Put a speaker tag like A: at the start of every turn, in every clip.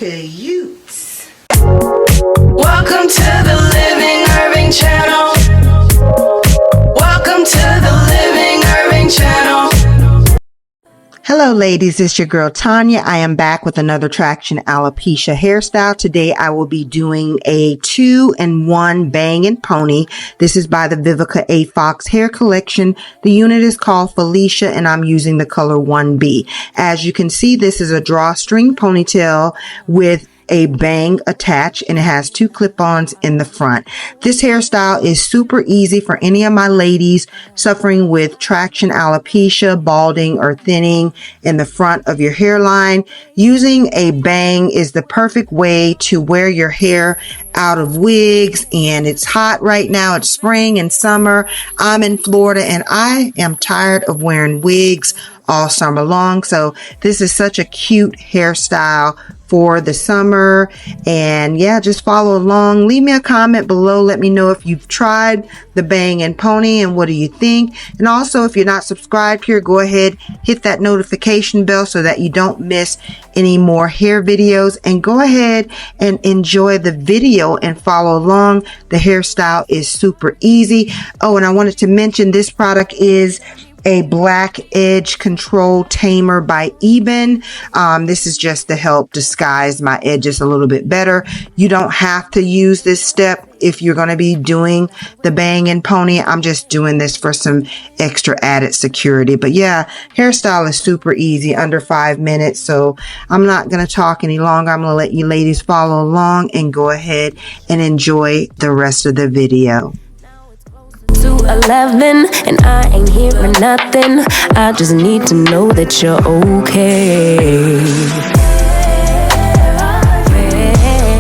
A: cute.
B: Welcome to the Living Irving channel. Welcome to the Living Irving channel.
A: Hello ladies, it's your girl Tanya. I am back with another Traction Alopecia hairstyle. Today I will be doing a 2-in-1 bang and pony. This is by the Vivica A. Fox hair collection. The unit is called Felicia and I'm using the color 1B. As you can see, this is a drawstring ponytail with a bang attached and it has 2 clip-ons in the front. This hairstyle is super easy for any of my ladies suffering with traction alopecia, balding, or thinning in the front of your hairline. Using a bang is the perfect way to wear your hair out of wigs, and it's hot right now. It's spring and summer. I'm in Florida and I am tired of wearing wigs all summer long. So this is such a cute hairstyle for the summer. And yeah, just follow along. Leave me a comment below. Let me know if you've tried the bang and pony and what do you think. And also, if you're not subscribed here, go ahead, hit that notification bell so that you don't miss any more hair videos, and go ahead and enjoy the video and follow along. The hairstyle is super easy. Oh, and I wanted to mention this product is a black edge control tamer by Irving. This is just to help disguise my edges a little bit better. You don't have to use this step if you're going to be doing the bang and pony. I'm just doing this for some extra added security. But yeah, hairstyle is super easy, under 5 minutes. So I'm not going to talk any longer. I'm going to let you ladies follow along and go ahead and enjoy the rest of the video.
C: 11 and I ain't hearing nothing. I just need to know that you're okay.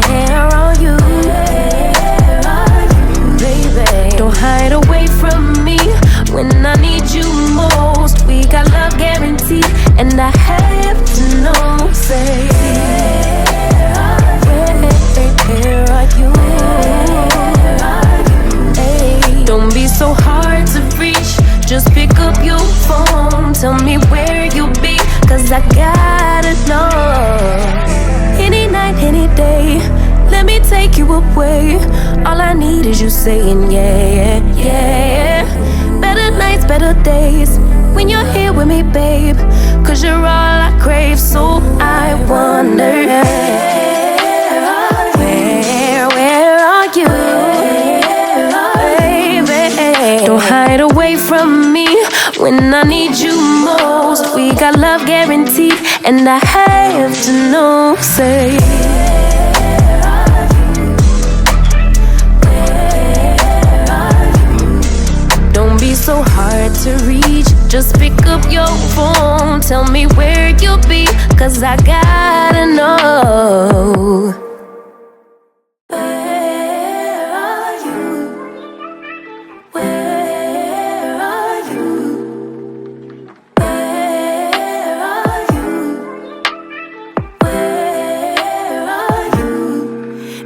C: Where are you, baby? Don't hide away from me when I need you most. We got love guaranteed and I have to know. Say, where are you? Don't be so hard to reach, just pick up your phone. Tell me where you'll be, cause I gotta know. Any night, any day, let me take you away. All I need is you saying yeah, yeah. Better nights, better days, when you're here with me, babe. Cause you're all I crave, so I wonder, where are you? Don't hide away from me when I need you most. We got love guaranteed and I have to know. Say, don't be so hard to reach, just pick up your phone. Tell me where you'll be, cause I gotta know.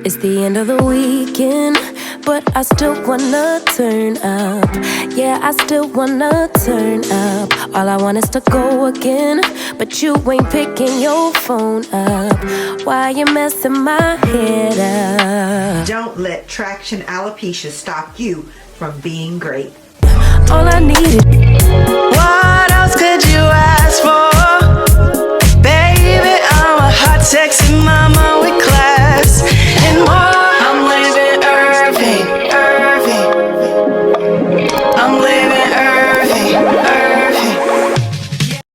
C: It's the end of the weekend, but I still wanna turn up. Yeah, I still wanna turn up. All I want is to go again, but you ain't picking your phone up. Why you messing my head up?
A: Don't let traction alopecia stop you from being great.
C: All I needed.
B: What else could you ask for? Baby, I'm a hot, sexy mama.